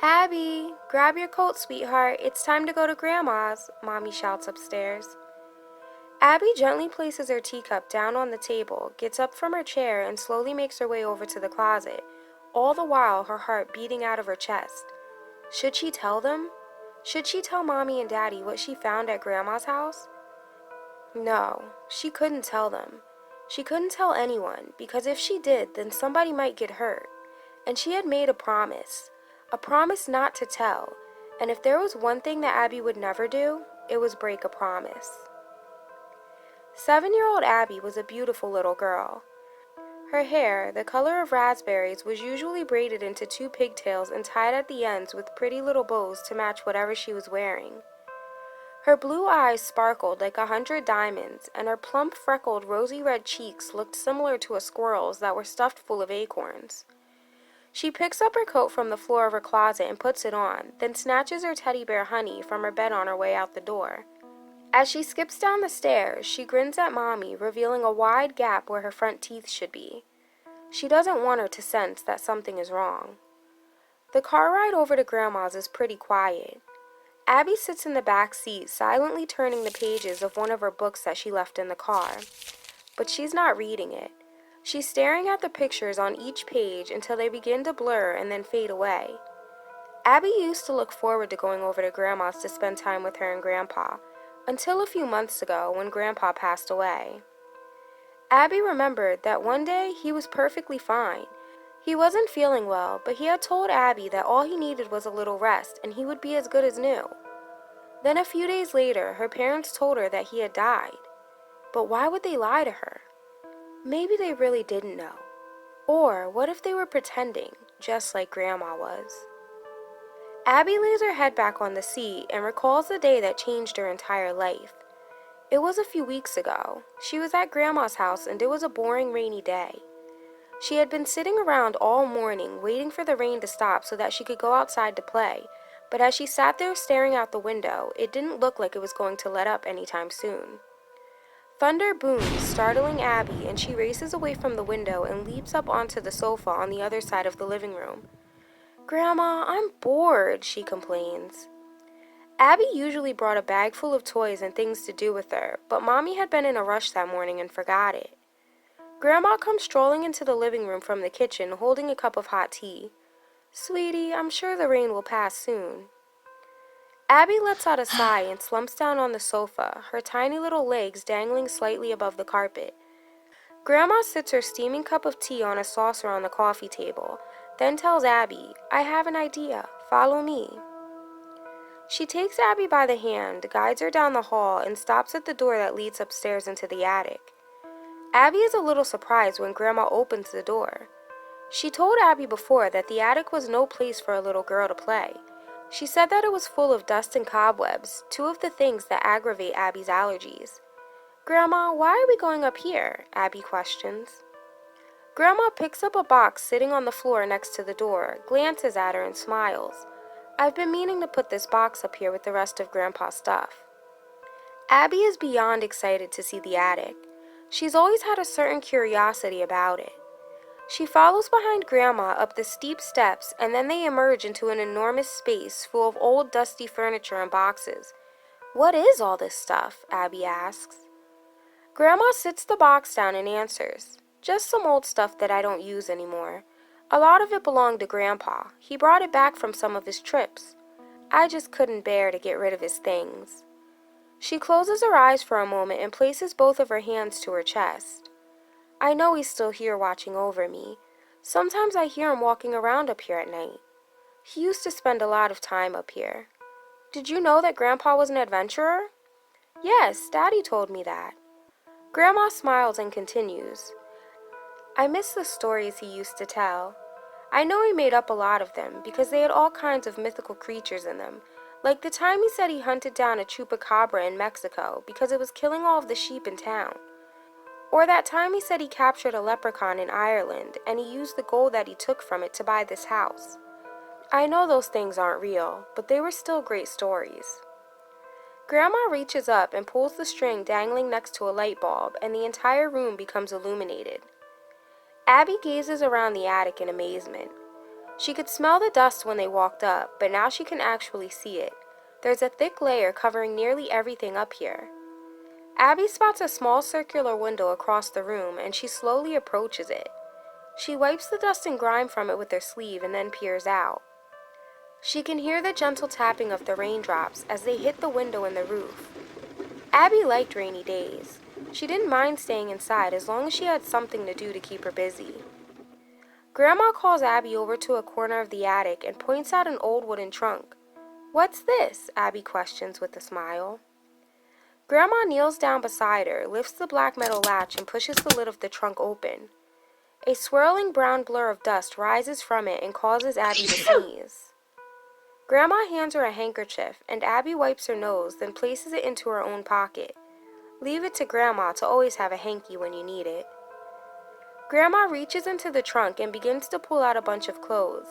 Abby, grab your coat, sweetheart. It's time to go to Grandma's, Mommy shouts upstairs. Abby gently places her teacup down on the table, gets up from her chair, and slowly makes her way over to the closet, all the while her heart beating out of her chest. Should she tell them? Should she tell Mommy and Daddy what she found at Grandma's house? No, she couldn't tell them. She couldn't tell anyone, because if she did, then somebody might get hurt. And she had made a promise not to tell, and if there was one thing that Abby would never do, it was break a promise. 7-year-old Abby was a beautiful little girl. Her hair, the color of raspberries, was usually braided into 2 pigtails and tied at the ends with pretty little bows to match whatever she was wearing. Her blue eyes sparkled like 100 diamonds, and her plump, freckled, rosy red cheeks looked similar to a squirrel's that were stuffed full of acorns. She picks up her coat from the floor of her closet and puts it on, then snatches her teddy bear Honey from her bed on her way out the door. As she skips down the stairs, she grins at Mommy, revealing a wide gap where her front teeth should be. She doesn't want her to sense that something is wrong. The car ride over to Grandma's is pretty quiet. Abby sits in the back seat, silently turning the pages of one of her books that she left in the car. But she's not reading it. She's staring at the pictures on each page until they begin to blur and then fade away. Abby used to look forward to going over to Grandma's to spend time with her and Grandpa, until a few months ago when Grandpa passed away. Abby remembered that one day he was perfectly fine. He wasn't feeling well, but he had told Abby that all he needed was a little rest and he would be as good as new. Then a few days later, her parents told her that he had died. But why would they lie to her? Maybe they really didn't know. Or what if they were pretending, just like Grandma was? Abby lays her head back on the seat and recalls the day that changed her entire life. It was a few weeks ago. She was at Grandma's house and it was a boring rainy day. She had been sitting around all morning waiting for the rain to stop so that she could go outside to play, but as she sat there staring out the window, it didn't look like it was going to let up anytime soon. Thunder booms, startling Abby, and she races away from the window and leaps up onto the sofa on the other side of the living room. "Grandma, I'm bored," she complains. Abby usually brought a bag full of toys and things to do with her, but Mommy had been in a rush that morning and forgot it. Grandma comes strolling into the living room from the kitchen holding a cup of hot tea. "Sweetie, I'm sure the rain will pass soon." Abby lets out a sigh and slumps down on the sofa, her tiny little legs dangling slightly above the carpet. Grandma sits her steaming cup of tea on a saucer on the coffee table, then tells Abby, "I have an idea. Follow me." She takes Abby by the hand, guides her down the hall, and stops at the door that leads upstairs into the attic. Abby is a little surprised when Grandma opens the door. She told Abby before that the attic was no place for a little girl to play. She said that it was full of dust and cobwebs, 2 of the things that aggravate Abby's allergies. "Grandma, why are we going up here?" Abby questions. Grandma picks up a box sitting on the floor next to the door, glances at her and smiles. "I've been meaning to put this box up here with the rest of Grandpa's stuff." Abby is beyond excited to see the attic. She's always had a certain curiosity about it. She follows behind Grandma up the steep steps, and then they emerge into an enormous space full of old dusty furniture and boxes. "What is all this stuff?" Abby asks. Grandma sits the box down and answers, "Just some old stuff that I don't use anymore. A lot of it belonged to Grandpa. He brought it back from some of his trips. I just couldn't bear to get rid of his things." She closes her eyes for a moment and places both of her hands to her chest. "I know he's still here watching over me. Sometimes I hear him walking around up here at night. He used to spend a lot of time up here. Did you know that Grandpa was an adventurer?" "Yes, Daddy told me that." Grandma smiles and continues, "I miss the stories he used to tell. I know he made up a lot of them because they had all kinds of mythical creatures in them, like the time he said he hunted down a chupacabra in Mexico because it was killing all of the sheep in town. Or that time he said he captured a leprechaun in Ireland and he used the gold that he took from it to buy this house. I know those things aren't real, but they were still great stories." Grandma reaches up and pulls the string dangling next to a light bulb, and the entire room becomes illuminated. Abby gazes around the attic in amazement. She could smell the dust when they walked up, but now she can actually see it. There's a thick layer covering nearly everything up here. Abby spots a small circular window across the room, and she slowly approaches it. She wipes the dust and grime from it with her sleeve and then peers out. She can hear the gentle tapping of the raindrops as they hit the window and the roof. Abby liked rainy days. She didn't mind staying inside as long as she had something to do to keep her busy. Grandma calls Abby over to a corner of the attic and points out an old wooden trunk. "What's this?" Abby questions with a smile. Grandma kneels down beside her, lifts the black metal latch, and pushes the lid of the trunk open. A swirling brown blur of dust rises from it and causes Abby to sneeze. Grandma hands her a handkerchief, and Abby wipes her nose, then places it into her own pocket. Leave it to Grandma to always have a hanky when you need it. Grandma reaches into the trunk and begins to pull out a bunch of clothes.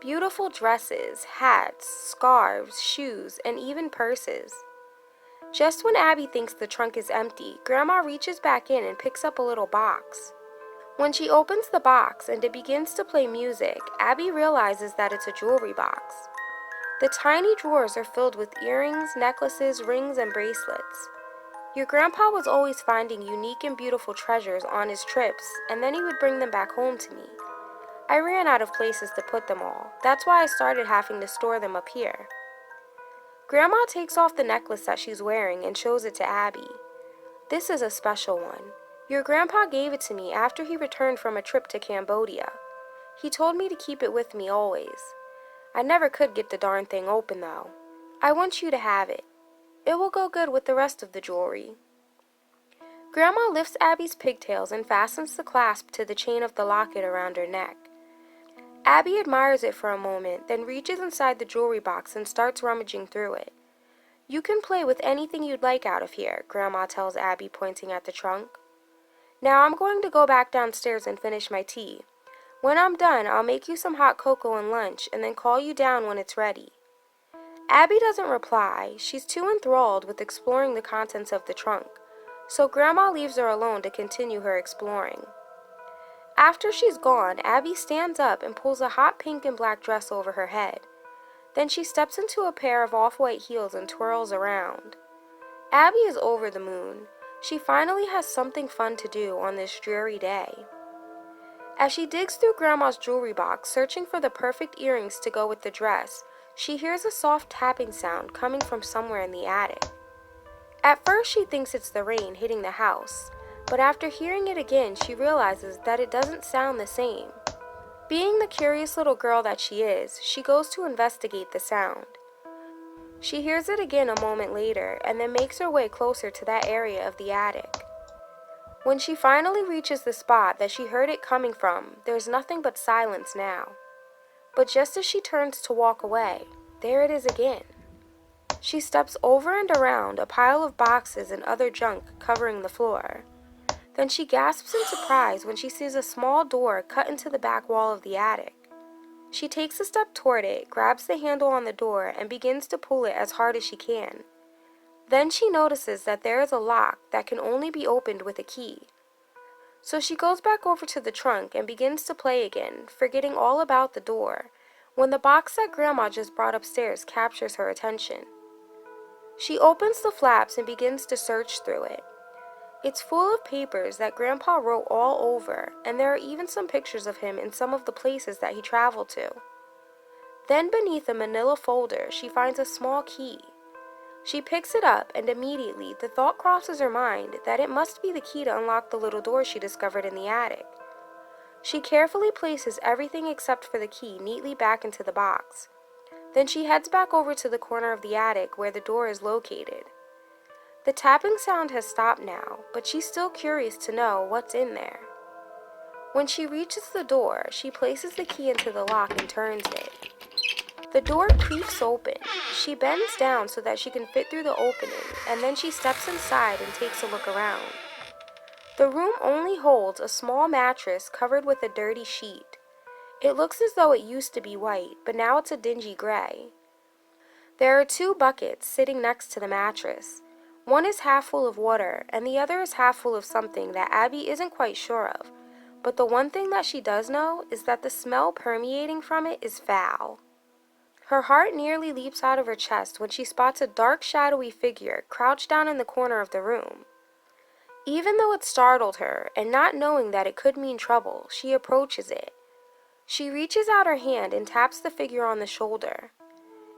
Beautiful dresses, hats, scarves, shoes, and even purses. Just when Abby thinks the trunk is empty, Grandma reaches back in and picks up a little box. When she opens the box and it begins to play music, Abby realizes that it's a jewelry box. The tiny drawers are filled with earrings, necklaces, rings, and bracelets. Your grandpa was always finding unique and beautiful treasures on his trips, and then he would bring them back home to me. I ran out of places to put them all. That's why I started having to store them up here. Grandma takes off the necklace that she's wearing and shows it to Abby. "This is a special one. Your grandpa gave it to me after he returned from a trip to Cambodia. He told me to keep it with me always. I never could get the darn thing open though. I want you to have it. It will go good with the rest of the jewelry." Grandma lifts Abby's pigtails and fastens the clasp to the chain of the locket around her neck. Abby admires it for a moment, then reaches inside the jewelry box and starts rummaging through it. "You can play with anything you'd like out of here," Grandma tells Abby, pointing at the trunk. "Now I'm going to go back downstairs and finish my tea. When I'm done, I'll make you some hot cocoa and lunch and then call you down when it's ready." Abby doesn't reply. She's too enthralled with exploring the contents of the trunk, so Grandma leaves her alone to continue her exploring. After she's gone, Abby stands up and pulls a hot pink and black dress over her head. Then she steps into a pair of off-white heels and twirls around. Abby is over the moon. She finally has something fun to do on this dreary day. As she digs through Grandma's jewelry box, searching for the perfect earrings to go with the dress, she hears a soft tapping sound coming from somewhere in the attic. At first she thinks it's the rain hitting the house, but after hearing it again she realizes that it doesn't sound the same. Being the curious little girl that she is, she goes to investigate the sound. She hears it again a moment later and then makes her way closer to that area of the attic. When she finally reaches the spot that she heard it coming from, there's nothing but silence now. But just as she turns to walk away, there it is again. She steps over and around a pile of boxes and other junk covering the floor. Then she gasps in surprise when she sees a small door cut into the back wall of the attic. She takes a step toward it, grabs the handle on the door, and begins to pull it as hard as she can. Then she notices that there is a lock that can only be opened with a key. So she goes back over to the trunk and begins to play again, forgetting all about the door, when the box that Grandma just brought upstairs captures her attention. She opens the flaps and begins to search through it. It's full of papers that Grandpa wrote all over, and there are even some pictures of him in some of the places that he traveled to. Then beneath a manila folder, she finds a small key. She picks it up, and immediately the thought crosses her mind that it must be the key to unlock the little door she discovered in the attic. She carefully places everything except for the key neatly back into the box. Then she heads back over to the corner of the attic where the door is located. The tapping sound has stopped now, but she's still curious to know what's in there. When she reaches the door, she places the key into the lock and turns it. The door creaks open. She bends down so that she can fit through the opening, and then she steps inside and takes a look around. The room only holds a small mattress covered with a dirty sheet. It looks as though it used to be white, but now it's a dingy gray. There are 2 buckets sitting next to the mattress. One is half full of water, and the other is half full of something that Abby isn't quite sure of, but the one thing that she does know is that the smell permeating from it is foul. Her heart nearly leaps out of her chest when she spots a dark, shadowy figure crouched down in the corner of the room. Even though it startled her, and not knowing that it could mean trouble, she approaches it. She reaches out her hand and taps the figure on the shoulder.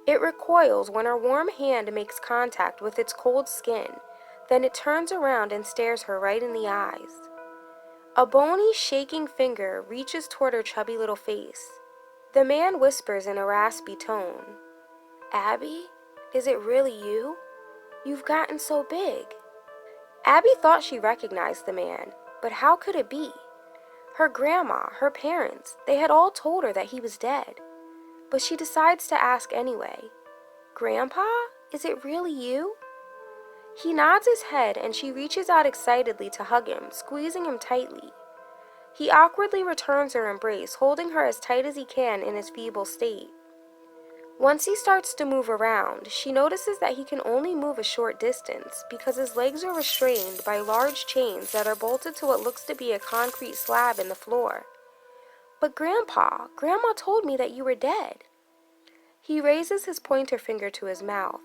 It recoils when her warm hand makes contact with its cold skin, then it turns around and stares her right in the eyes. A bony, shaking finger reaches toward her chubby little face. The man whispers in a raspy tone, "Abby, is it really you? You've gotten so big." Abby thought she recognized the man, but how could it be? Her grandma, her parents, they had all told her that he was dead. But she decides to ask anyway. "Grandpa, is it really you?" He nods his head and she reaches out excitedly to hug him, squeezing him tightly. He awkwardly returns her embrace, holding her as tight as he can in his feeble state. Once he starts to move around, she notices that he can only move a short distance because his legs are restrained by large chains that are bolted to what looks to be a concrete slab in the floor. "But Grandpa, Grandma told me that you were dead." He raises his pointer finger to his mouth.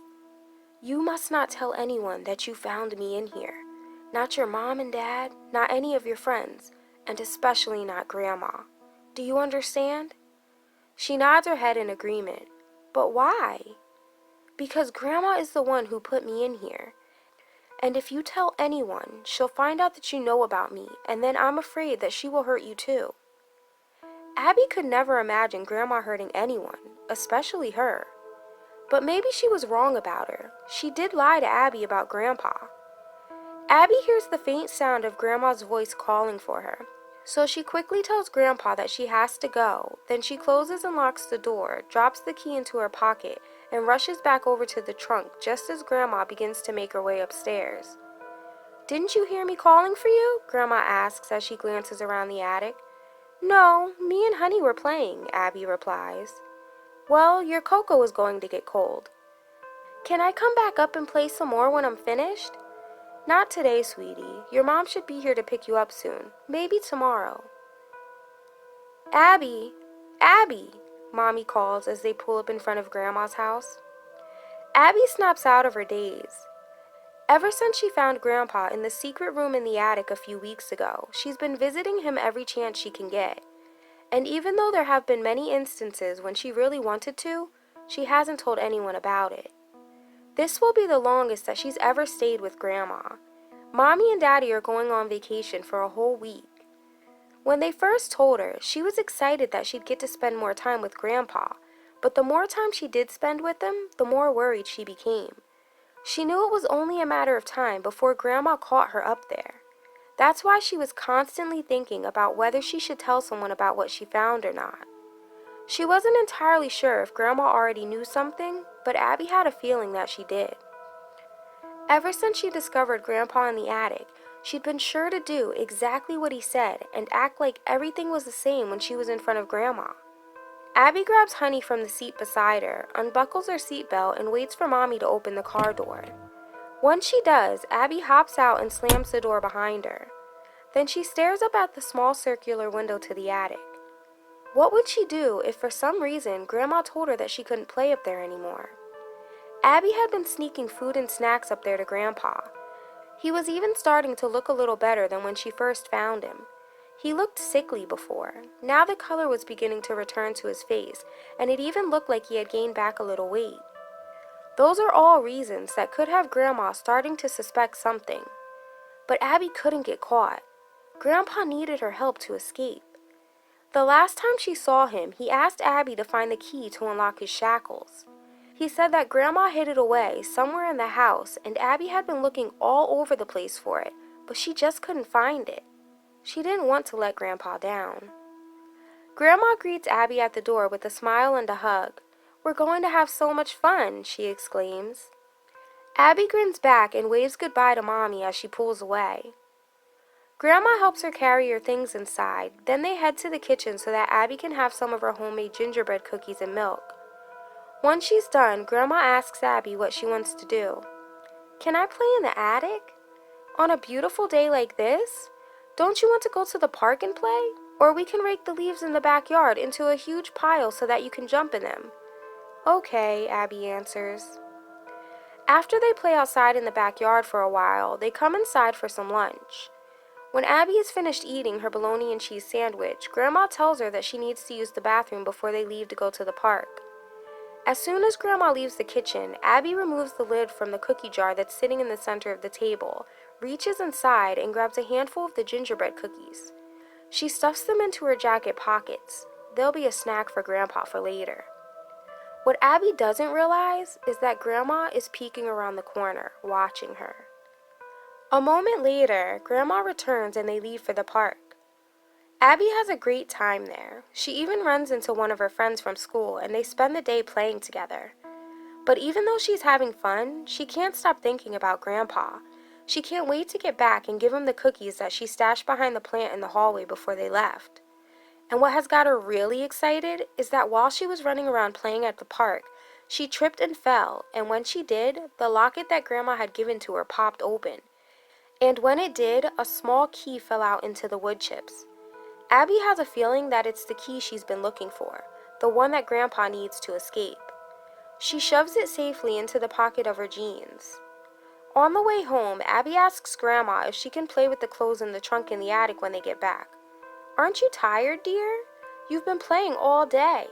"You must not tell anyone that you found me in here. Not your mom and dad, not any of your friends, and especially not Grandma. Do you understand?" She nods her head in agreement. "But why?" "Because Grandma is the one who put me in here. And if you tell anyone, she'll find out that you know about me, and then I'm afraid that she will hurt you too." Abby could never imagine Grandma hurting anyone, especially her. But maybe she was wrong about her. She did lie to Abby about Grandpa. Abby hears the faint sound of Grandma's voice calling for her, so she quickly tells Grandpa that she has to go. Then she closes and locks the door, drops the key into her pocket, and rushes back over to the trunk just as Grandma begins to make her way upstairs. "Didn't you hear me calling for you?" Grandma asks as she glances around the attic. "No, me and Honey were playing," Abby replies. "Well, your cocoa is going to get cold. Can I come back up and play some more when I'm finished?" "Not today, sweetie. Your mom should be here to pick you up soon. Maybe tomorrow." "Abby! Abby!" Mommy calls as they pull up in front of Grandma's house. Abby snaps out of her daze. Ever since she found Grandpa in the secret room in the attic a few weeks ago, she's been visiting him every chance she can get. And even though there have been many instances when she really wanted to, she hasn't told anyone about it. This will be the longest that she's ever stayed with Grandma. Mommy and Daddy are going on vacation for a whole week. When they first told her, she was excited that she'd get to spend more time with Grandpa, but the more time she did spend with him, the more worried she became. She knew it was only a matter of time before Grandma caught her up there. That's why she was constantly thinking about whether she should tell someone about what she found or not. She wasn't entirely sure if Grandma already knew something, but Abby had a feeling that she did. Ever since she discovered Grandpa in the attic, she'd been sure to do exactly what he said and act like everything was the same when she was in front of Grandma. Abby grabs Honey from the seat beside her, unbuckles her seatbelt, and waits for Mommy to open the car door. Once she does, Abby hops out and slams the door behind her. Then she stares up at the small circular window to the attic. What would she do if for some reason Grandma told her that she couldn't play up there anymore? Abby had been sneaking food and snacks up there to Grandpa. He was even starting to look a little better than when she first found him. He looked sickly before. Now the color was beginning to return to his face, and it even looked like he had gained back a little weight. Those are all reasons that could have Grandma starting to suspect something. But Abby couldn't get caught. Grandpa needed her help to escape. The last time she saw him, he asked Abby to find the key to unlock his shackles. He said that Grandma hid it away somewhere in the house, and Abby had been looking all over the place for it, but she just couldn't find it. She didn't want to let Grandpa down. Grandma greets Abby at the door with a smile and a hug. "We're going to have so much fun," she exclaims. Abby grins back and waves goodbye to Mommy as she pulls away. Grandma helps her carry her things inside, then they head to the kitchen so that Abby can have some of her homemade gingerbread cookies and milk. Once she's done, Grandma asks Abby what she wants to do. "Can I play in the attic? On a beautiful day like this? Don't you want to go to the park and play? Or we can rake the leaves in the backyard into a huge pile so that you can jump in them." "Okay," Abby answers. After they play outside in the backyard for a while, they come inside for some lunch. When Abby is finished eating her bologna and cheese sandwich, Grandma tells her that she needs to use the bathroom before they leave to go to the park. As soon as Grandma leaves the kitchen, Abby removes the lid from the cookie jar that's sitting in the center of the table, reaches inside, and grabs a handful of the gingerbread cookies. She stuffs them into her jacket pockets. They'll be a snack for Grandpa for later. What Abby doesn't realize is that Grandma is peeking around the corner, watching her. A moment later, Grandma returns and they leave for the park. Abby has a great time there. She even runs into one of her friends from school and they spend the day playing together. But even though she's having fun, she can't stop thinking about Grandpa. She can't wait to get back and give him the cookies that she stashed behind the plant in the hallway before they left. And what has got her really excited is that while she was running around playing at the park, she tripped and fell, and when she did, the locket that Grandma had given to her popped open. And when it did, a small key fell out into the wood chips. Abby has a feeling that it's the key she's been looking for, the one that Grandpa needs to escape. She shoves it safely into the pocket of her jeans. On the way home, Abby asks Grandma if she can play with the clothes in the trunk in the attic when they get back. "Aren't you tired, dear? You've been playing all day.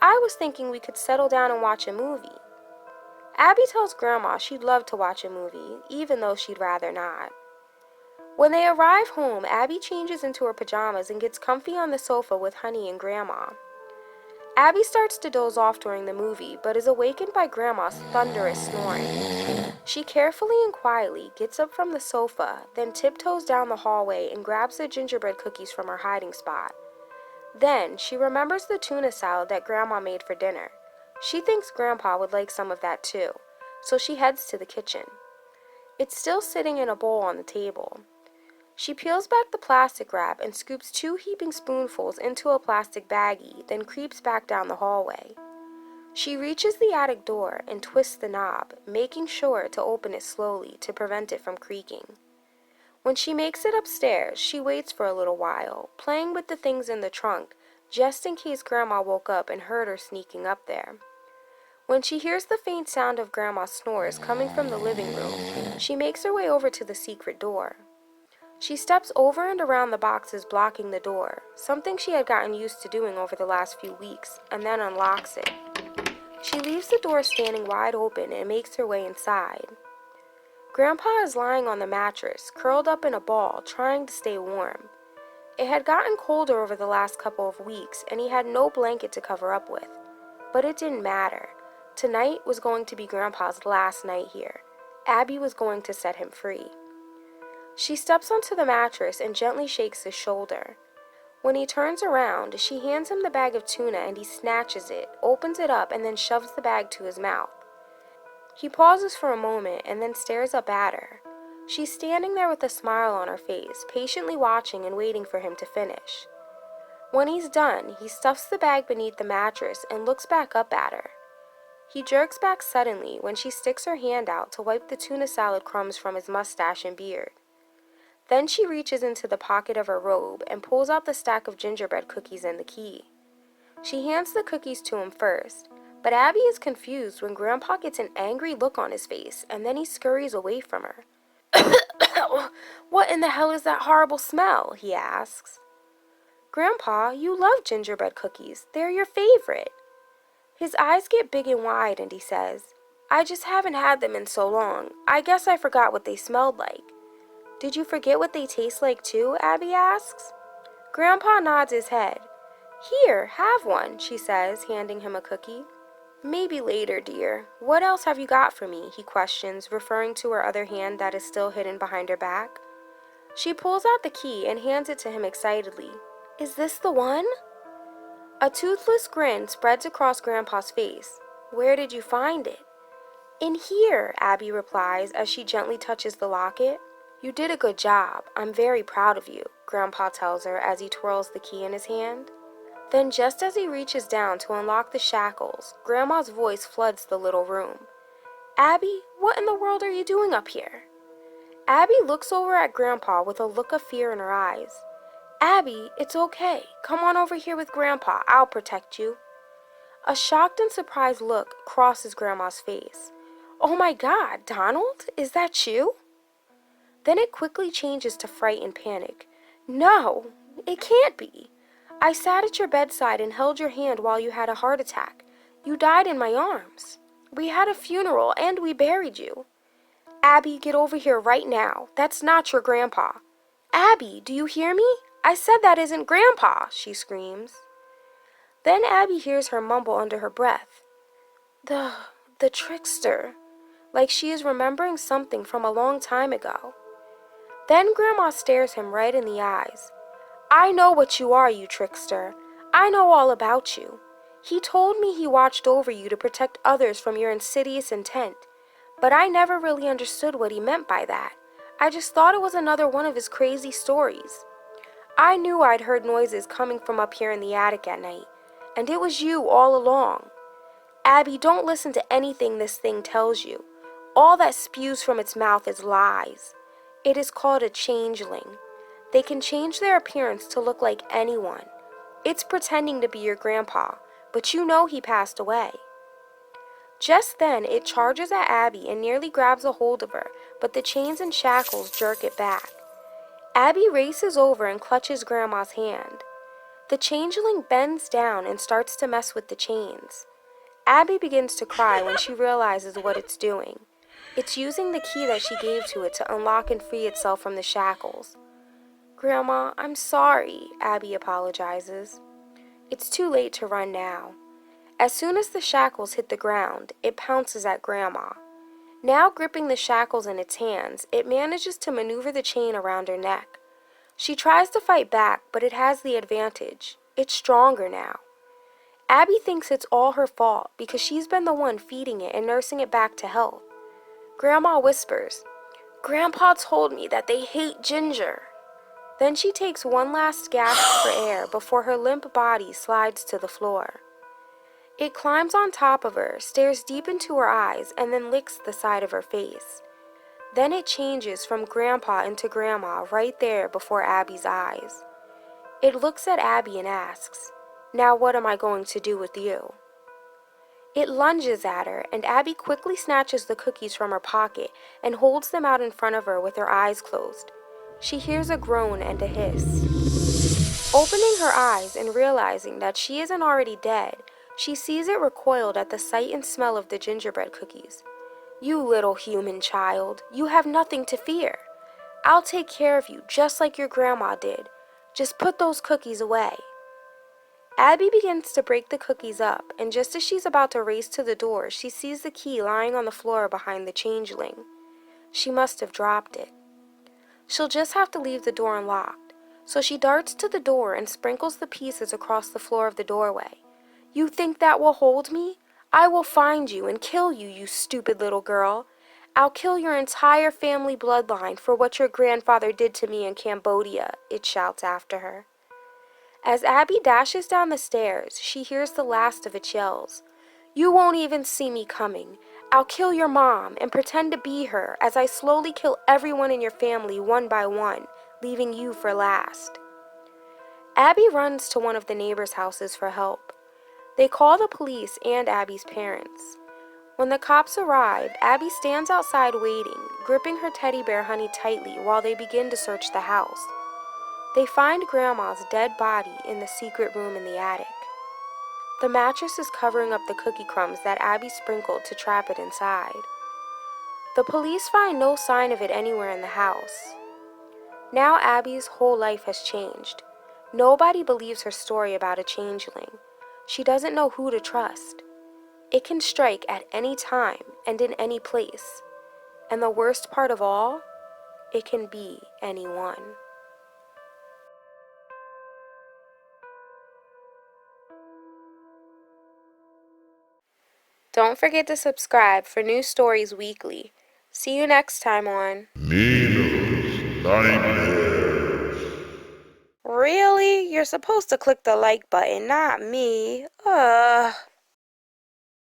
I was thinking we could settle down and watch a movie." Abby tells Grandma she'd love to watch a movie, even though she'd rather not. When they arrive home, Abby changes into her pajamas and gets comfy on the sofa with Honey and Grandma. Abby starts to doze off during the movie, but is awakened by Grandma's thunderous snoring. She carefully and quietly gets up from the sofa, then tiptoes down the hallway and grabs the gingerbread cookies from her hiding spot. Then, she remembers the tuna salad that Grandma made for dinner. She thinks Grandpa would like some of that too, so she heads to the kitchen. It's still sitting in a bowl on the table. She peels back the plastic wrap and scoops 2 heaping spoonfuls into a plastic baggie, then creeps back down the hallway. She reaches the attic door and twists the knob, making sure to open it slowly to prevent it from creaking. When she makes it upstairs, she waits for a little while, playing with the things in the trunk, just in case Grandma woke up and heard her sneaking up there. When she hears the faint sound of Grandma's snores coming from the living room, she makes her way over to the secret door. She steps over and around the boxes blocking the door, something she had gotten used to doing over the last few weeks, and then unlocks it. She leaves the door standing wide open and makes her way inside. Grandpa is lying on the mattress, curled up in a ball, trying to stay warm. It had gotten colder over the last couple of weeks, and he had no blanket to cover up with. But it didn't matter. Tonight was going to be Grandpa's last night here. Abby was going to set him free. She steps onto the mattress and gently shakes his shoulder. When he turns around, she hands him the bag of tuna and he snatches it, opens it up, and then shoves the bag to his mouth. He pauses for a moment and then stares up at her. She's standing there with a smile on her face, patiently watching and waiting for him to finish. When he's done, he stuffs the bag beneath the mattress and looks back up at her. He jerks back suddenly when she sticks her hand out to wipe the tuna salad crumbs from his mustache and beard. Then she reaches into the pocket of her robe and pulls out the stack of gingerbread cookies and the key. She hands the cookies to him first, but Abby is confused when Grandpa gets an angry look on his face and then he scurries away from her. "What in the hell is that horrible smell?" he asks. "Grandpa, you love gingerbread cookies. They're your favorite." His eyes get big and wide and he says, "I just haven't had them in so long. I guess I forgot what they smelled like." "Did you forget what they taste like too?" Abby asks. Grandpa nods his head. "Here, have one," she says, handing him a cookie. "Maybe later, dear. What else have you got for me?" he questions, referring to her other hand that is still hidden behind her back. She pulls out the key and hands it to him excitedly. "Is this the one?" A toothless grin spreads across Grandpa's face. "Where did you find it?" "In here," Abby replies as she gently touches the locket. "You did a good job. I'm very proud of you," Grandpa tells her as he twirls the key in his hand. Then just as he reaches down to unlock the shackles, Grandma's voice floods the little room. "Abby, what in the world are you doing up here?" Abby looks over at Grandpa with a look of fear in her eyes. Abby, it's okay. Come on over here with Grandpa. I'll protect you. A shocked and surprised look crosses Grandma's face. Oh my God, Donald? Is that you? Then it quickly changes to fright and panic. No, it can't be. I sat at your bedside and held your hand while you had a heart attack. You died in my arms. We had a funeral and we buried you. Abby, get over here right now. That's not your grandpa. Abby, do you hear me? I said that isn't Grandpa, she screams. Then Abby hears her mumble under her breath. The trickster. Like she is remembering something from a long time ago. Then Grandma stares him right in the eyes. I know what you are, you trickster. I know all about you. He told me he watched over you to protect others from your insidious intent. But I never really understood what he meant by that. I just thought it was another one of his crazy stories. I knew I'd heard noises coming from up here in the attic at night, and it was you all along. Abby, don't listen to anything this thing tells you. All that spews from its mouth is lies. It is called a changeling. They can change their appearance to look like anyone. It's pretending to be your grandpa, but you know he passed away. Just then, it charges at Abby and nearly grabs a hold of her, but the chains and shackles jerk it back. Abby races over and clutches Grandma's hand. The changeling bends down and starts to mess with the chains. Abby begins to cry when she realizes what it's doing. It's using the key that she gave to it to unlock and free itself from the shackles. Grandma, I'm sorry, Abby apologizes. It's too late to run now. As soon as the shackles hit the ground, it pounces at Grandma. Now gripping the shackles in its hands, it manages to maneuver the chain around her neck. She tries to fight back, but it has the advantage. It's stronger now. Abby thinks it's all her fault because she's been the one feeding it and nursing it back to health. Grandma whispers, Grandpa told me that they hate ginger. Then she takes one last gasp for air before her limp body slides to the floor. It climbs on top of her, stares deep into her eyes, and then licks the side of her face. Then it changes from Grandpa into Grandma right there before Abby's eyes. It looks at Abby and asks, Now what am I going to do with you? It lunges at her, and Abby quickly snatches the cookies from her pocket and holds them out in front of her with her eyes closed. She hears a groan and a hiss. Opening her eyes and realizing that she isn't already dead, she sees it recoiled at the sight and smell of the gingerbread cookies. You little human child, you have nothing to fear. I'll take care of you just like your grandma did. Just put those cookies away. Abby begins to break the cookies up, and just as she's about to race to the door, she sees the key lying on the floor behind the changeling. She must have dropped it. She'll just have to leave the door unlocked, so she darts to the door and sprinkles the pieces across the floor of the doorway. You think that will hold me? I will find you and kill you, you stupid little girl. I'll kill your entire family bloodline for what your grandfather did to me in Cambodia, it shouts after her. As Abby dashes down the stairs, she hears the last of its yells. You won't even see me coming. I'll kill your mom and pretend to be her as I slowly kill everyone in your family one by one, leaving you for last. Abby runs to one of the neighbors' houses for help. They call the police and Abby's parents. When the cops arrive, Abby stands outside waiting, gripping her teddy bear Honey tightly while they begin to search the house. They find Grandma's dead body in the secret room in the attic. The mattress is covering up the cookie crumbs that Abby sprinkled to trap it inside. The police find no sign of it anywhere in the house. Now Abby's whole life has changed. Nobody believes her story about a changeling. She doesn't know who to trust. It can strike at any time and in any place. And the worst part of all, it can be anyone. Don't forget to subscribe for new stories weekly. See you next time on Nina's Nightmares. Really? You're supposed to click the like button, not me. Ugh.